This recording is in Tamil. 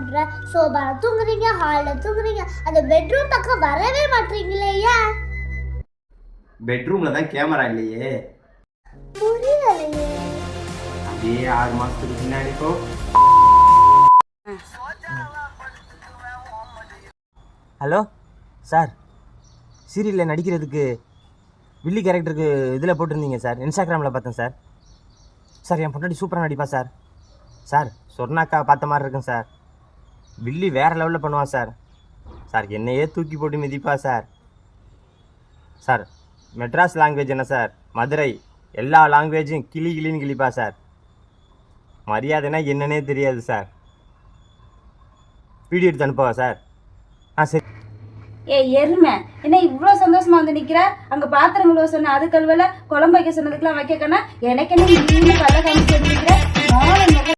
பண்ற? சோபால தூங்குறீங்க, ஹால்ல தூங்குறீங்க, அந்த பெட்ரூம் பக்கம் வரவே மாட்டீங்களே ஏன்? பெட்ரூம்ல தான் கேமரா இல்லையே. புரியலையே. அப்படியே 6 மாசத்துக்கு பின்னாடி இப்போ. ஹலோ சார், சீரியலில் நடிக்கிறதுக்கு வில்லி கேரக்டருக்கு இதில் போட்டிருந்தீங்க சார், இன்ஸ்டாகிராமில் பார்த்தேன் சார். சார் என் பொண்டாட்டி சூப்பராக நடிப்பா சார். சார் சொர்ணாக்கா பார்த்த மாதிரி இருக்கும் சார். வில்லி வேறு லெவலில் பண்ணுவான் சார். சார் என்னையே தூக்கி போட்டு மிதிப்பா சார். சார் மெட்ராஸ் லாங்குவேஜ் என்ன சார், மதுரை எல்லா லாங்குவேஜும் கிளின்னு கிளிப்பா சார். மரியாதைனா என்னன்னே தெரியாது சார். வீடியோ எடுத்து அனுப்பவா சார்? சரி. எருமை என்ன இவ்வளோ சந்தோஷமா வந்து நிற்கிற? அங்கே பாத்திரங்களோ சொன்ன அது கழுவல, குழம்பு வைக்க சொன்னதுக்கெல்லாம் வைக்கக்கன்னா எனக்கு என்ன நீ பல்ல காமிச்சு நிற்கிற?